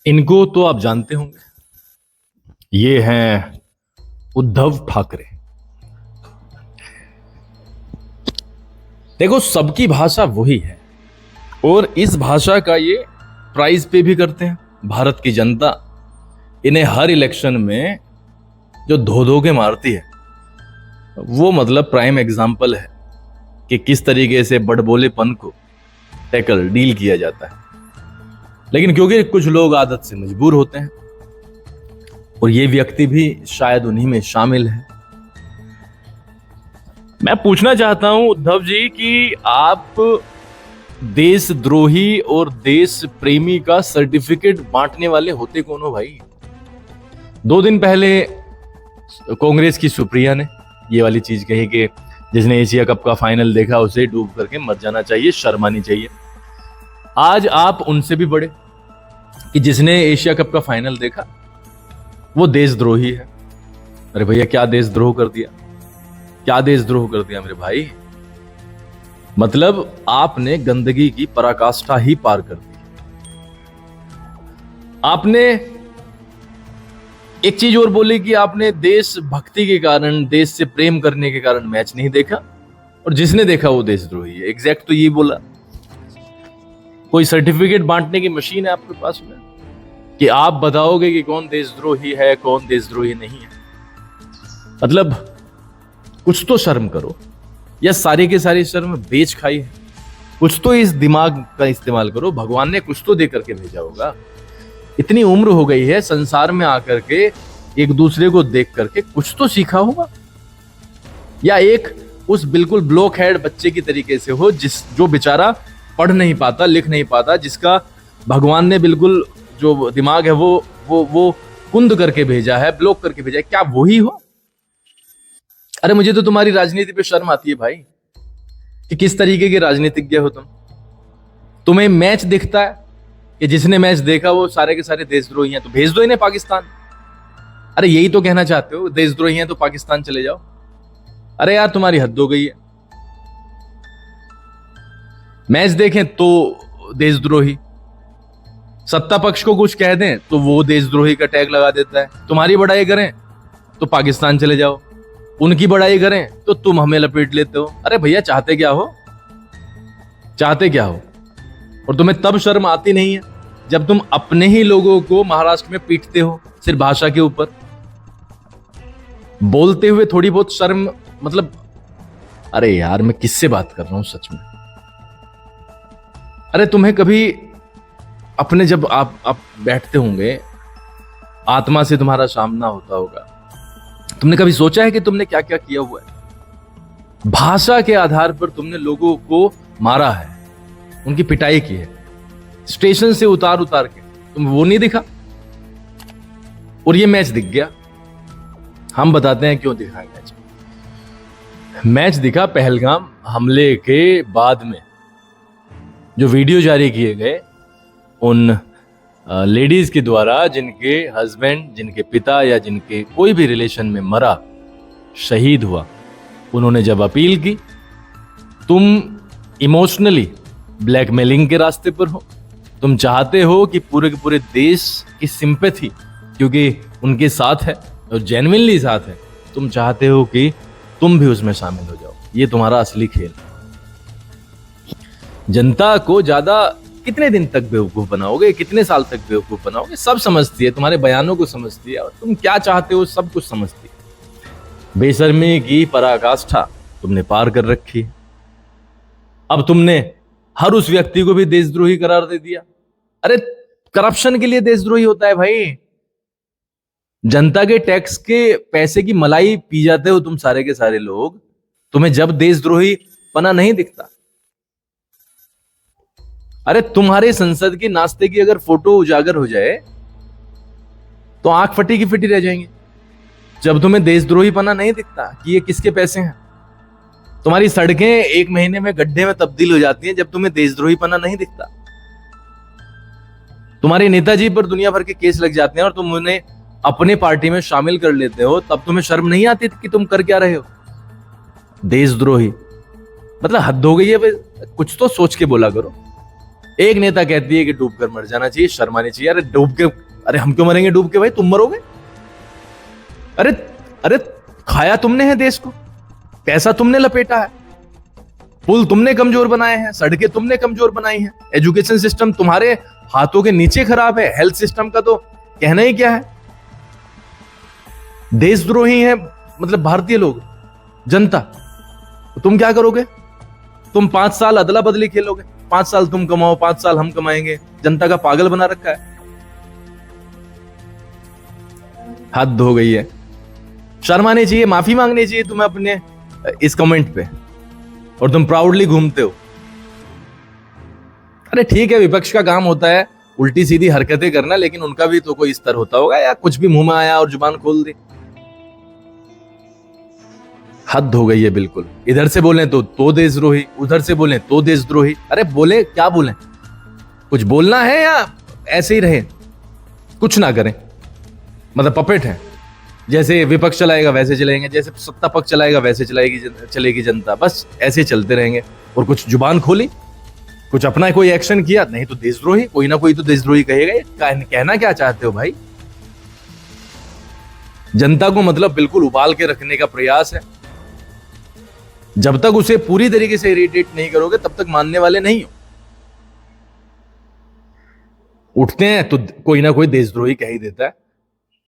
इनको तो आप जानते होंगे। ये हैं उद्धव ठाकरे। देखो, सबकी भाषा वही है और इस भाषा का ये प्राइज पे भी करते हैं। भारत की जनता इन्हें हर इलेक्शन में जो धो धो के मारती है वो मतलब प्राइम एग्जाम्पल है कि किस तरीके से बड़बोलेपन को टैकल डील किया जाता है। लेकिन क्योंकि कुछ लोग आदत से मजबूर होते हैं और ये व्यक्ति भी शायद उन्हीं में शामिल है। मैं पूछना चाहता हूं उद्धव जी कि आप देशद्रोही और देश प्रेमी का सर्टिफिकेट बांटने वाले होते कौन हो भाई? 2 दिन पहले कांग्रेस की सुप्रिया ने ये वाली चीज कही कि जिसने एशिया कप का फाइनल देखा उसे डूब करके मत जाना चाहिए, शर्म आनी चाहिए। आज आप उनसे भी बड़े कि जिसने एशिया कप का फाइनल देखा वो देशद्रोही है। अरे भैया, क्या देशद्रोह कर दिया? क्या देशद्रोह कर दिया मेरे भाई? मतलब आपने गंदगी की पराकाष्ठा ही पार कर दी। आपने एक चीज और बोली कि आपने देशभक्ति के कारण, देश से प्रेम करने के कारण मैच नहीं देखा और जिसने देखा वो देशद्रोही है। एग्जैक्ट तो ये बोला। कोई सर्टिफिकेट बांटने की मशीन है आपके पास में कि आप बताओगे कि कौन देशद्रोही है, कौन देशद्रोही नहीं है? मतलब कुछ तो शर्म करो, या सारी के सारी शर्म बेच खाई है। कुछ तो इस दिमाग का इस्तेमाल करो। भगवान ने कुछ तो दे करके भेजा होगा। इतनी उम्र हो गई है संसार में आकर के, एक दूसरे को देख करके कुछ तो सीखा होगा। या एक उस बिल्कुल ब्लॉक हेड बच्चे की तरीके से हो जो बेचारा पढ़ नहीं पाता, लिख नहीं पाता, जिसका भगवान ने बिल्कुल जो दिमाग है वो कुंद करके भेजा है, ब्लॉक करके भेजा है। क्या वही हो? अरे मुझे तो तुम्हारी राजनीति पे शर्म आती है भाई कि किस तरीके के राजनीतिज्ञ हो तुम। तुम्हें मैच दिखता है कि जिसने मैच देखा वो सारे के सारे देशद्रोही हैं, तो भेज दो इन्हें पाकिस्तान। अरे यही तो कहना चाहते हो, देशद्रोही हैं तो पाकिस्तान चले जाओ। अरे यार, तुम्हारी हद हो गई है। मैच देखें तो देशद्रोही, सत्ता पक्ष को कुछ कह दें तो वो देशद्रोही का टैग लगा देता है। तुम्हारी बड़ाई करें तो पाकिस्तान चले जाओ, उनकी बड़ाई करें तो तुम हमें लपेट लेते हो। अरे भैया, चाहते क्या हो? चाहते क्या हो? और तुम्हें तब शर्म आती नहीं है जब तुम अपने ही लोगों को महाराष्ट्र में पीटते हो सिर्फ भाषा के ऊपर। बोलते हुए थोड़ी बहुत शर्म, मतलब अरे यार, मैं किससे बात कर रहा हूं सच में। अरे तुम्हें कभी अपने, जब आप बैठते होंगे, आत्मा से तुम्हारा सामना होता होगा, तुमने कभी सोचा है कि तुमने क्या क्या किया हुआ है? भाषा के आधार पर तुमने लोगों को मारा है, उनकी पिटाई की है, स्टेशन से उतार उतार के। तुम वो नहीं दिखा और ये मैच दिख गया। हम बताते हैं क्यों दिखा मैच। मैच दिखा पहलगाम हमले के बाद में। जो वीडियो जारी किए गए उन लेडीज के द्वारा जिनके हस्बैंड, जिनके पिता या जिनके कोई भी रिलेशन में मरा, शहीद हुआ, उन्होंने जब अपील की, तुम इमोशनली ब्लैकमेलिंग के रास्ते पर हो। तुम चाहते हो कि पूरे के पूरे देश की सिंपैथी, क्योंकि उनके साथ है और जेन्युइनली साथ है, तुम चाहते हो कि तुम भी उसमें शामिल हो जाओ। ये तुम्हारा असली खेल। जनता को ज्यादा कितने दिन तक बेवकूफ बनाओगे, कितने साल तक बेवकूफ बनाओगे? सब समझती है, तुम्हारे बयानों को समझती है और तुम क्या चाहते हो सब कुछ समझती है। बेशर्मी की पराकाष्ठा तुमने पार कर रखी है। अब तुमने हर उस व्यक्ति को भी देशद्रोही करार दे दिया। अरे करप्शन के लिए देशद्रोही होता है भाई। जनता के टैक्स के पैसे की मलाई पी जाते हो तुम सारे के सारे लोग। तुम्हें जब देशद्रोही पना नहीं दिखता। अरे तुम्हारे संसद की नाश्ते की अगर फोटो उजागर हो जाए तो आंख फटी की फिटी रह जाएंगे जब तुम्हें देशद्रोही पना नहीं दिखता कि ये किसके पैसे हैं। तुम्हारी सड़कें 1 महीने में गड्ढे में तब्दील हो जाती हैं जब तुम्हें देशद्रोही पना नहीं दिखता। तुम्हारे नेताजी पर दुनिया भर के केस लग जाते हैं और तुम उन्हें अपने पार्टी में शामिल कर लेते हो, तब तुम्हें शर्म नहीं आती कि तुम कर क्या रहे हो? देशद्रोही मतलब हद हो गई है। कुछ तो सोच के बोला करो। एक नेता कहती है कि डूब कर मर जाना चाहिए, शर्म आनी चाहिए। अरे डूब के, अरे हम क्यों मरेंगे डूब के भाई, तुम मरोगे। अरे अरे खाया तुमने है देश को, पैसा तुमने लपेटा है, पुल तुमने कमजोर बनाए हैं, सड़कें तुमने कमजोर बनाई हैं, एजुकेशन सिस्टम तुम्हारे हाथों के नीचे खराब है, हेल्थ सिस्टम का तो कहना ही क्या है। देशद्रोही है मतलब भारतीय लोग, जनता। तो तुम क्या करोगे? तुम 5 साल अदला बदली खेलोगे, 5 साल तुम कमाओ, 5 साल हम कमाएंगे। जनता का पागल बना रखा है। हद हो गई है। शर्म आनी चाहिए, माफी मांगनी चाहिए तुम्हें अपने इस कमेंट पे, और तुम प्राउडली घूमते हो। अरे ठीक है, विपक्ष का काम होता है उल्टी सीधी हरकतें करना, लेकिन उनका भी तो कोई स्तर होता होगा, या कुछ भी मुंह में आया और जुबान खोल दी। हद हो गई है बिल्कुल। इधर से बोलें तो देशद्रोही, उधर से बोलें तो देशद्रोही। अरे बोले क्या बोलें? कुछ बोलना है या ऐसे ही रहे, कुछ ना करें? मतलब पपेट है, जैसे विपक्ष चलाएगा वैसे चलेंगे, जैसे सत्ता पक्ष चलाएगा वैसे चलेगी जनता, बस ऐसे चलते रहेंगे। और कुछ जुबान खोली, कुछ अपना कोई एक्शन किया, नहीं तो देशद्रोही, कोई ना कोई तो देशद्रोही कहेगा। कहना क्या चाहते हो भाई? जनता को मतलब बिल्कुल उबाल के रखने का प्रयास है। जब तक उसे पूरी तरीके से इरिटेट नहीं करोगे तब तक मानने वाले नहीं हो। उठते हैं तो कोई ना कोई देशद्रोही कह ही देता है।